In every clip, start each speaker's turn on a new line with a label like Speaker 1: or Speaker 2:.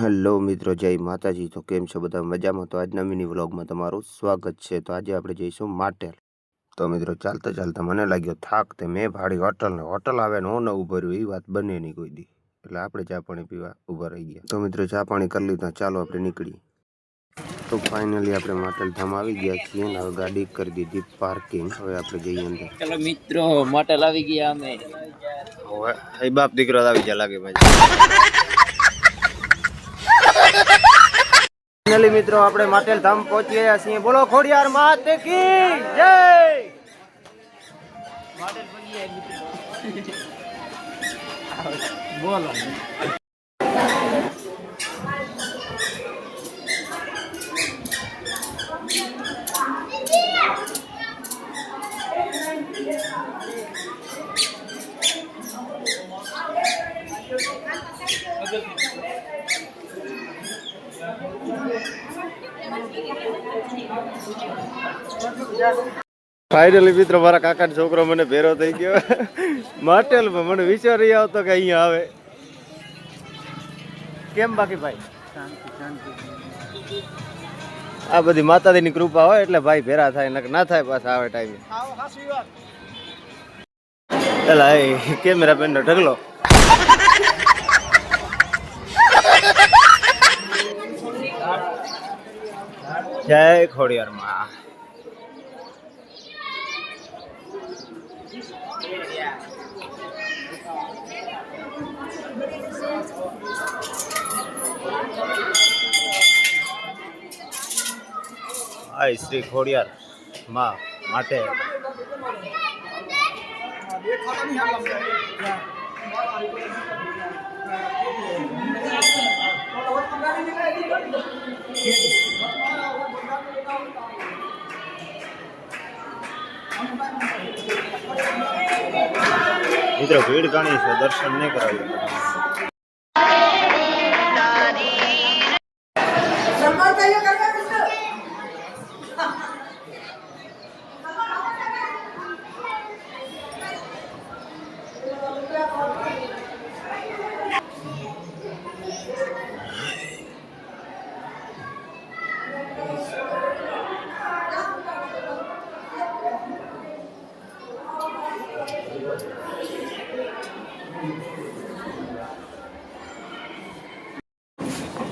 Speaker 1: Hello મિત્રો, જય માતાજી. તો કેમ છો બધા? મજામાં? તો આજના મિની વ્લોગમાં તમારું સ્વાગત છે. તો આજે આપણે જઈશું માટેલ. તો મિત્રો ચાલતા ચાલતા મને લાગ્યો થાક, તે મેં ભાડી હોટલ આવે ને ન ઊભો રહ્યો એ વાત બને નહીં કોઈ દી. એટલે આપણે ચા પાણી પીવા ઊભા રહી ગયા. તો મિત્રો ચા પાણી કરી લીધા, ચાલો આપણે નીકળી. તો ફાઇનલી આપણે માટેલ ધામ આવી ગયા છીએ ને હવે ગાડી કરી દીધી પાર્કિંગ. હવે આપણે જઈએ અંદર.
Speaker 2: ચલો મિત્રો, માટેલ આવી ગયા અમે.
Speaker 1: હવે બાપ દીકરો આવી ગયા લાગે ભાઈ. ફાઇનલી મિત્રો આપણે માટેલ ધામ પહોંચી ગયા છીએ. બોલો ખોડિયાર માત કી જય.
Speaker 2: માટેલ પગી મિત્રો. બોલો.
Speaker 1: ફાઇનલી મિત્રો મારા કાકાનો છોકરો મને ભેરો થઈ ગયો માટેલમાં. મને વિચાર નહીં આવતો કે અહીંયા આવે. કેમ બાકી ભાઈ? આ બધી માતાજીની કૃપા હોય એટલે ભાઈ ભેરા થાય, ના થાય પાછા આવે ટાઈમે. એલા એ કેમેરા પેન નો ઢગલો. જય ખોડિયાર માં. આય શ્રી ખોડિયાર માં માટે. મિત્રો ભીડ ઘણી છે, દર્શન નહીં કરાવ્યું.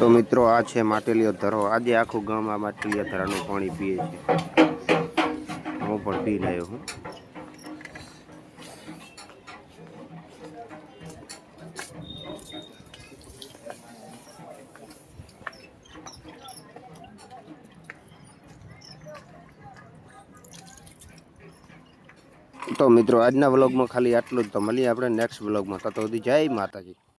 Speaker 1: તો મિત્રો આ છે માટેલિયો ધરો. આજે આખું ગામ આ માટેલિયા ધરાનું પાણી પીએ છે. હું પણ પી રહ્યો હું. તો મિત્રો આજના વ્લોગમાં ખાલી આટલું જ. તો મળીએ આપણે નેક્સ્ટ વ્લોગમાં. તો સુધી જય માતાજી.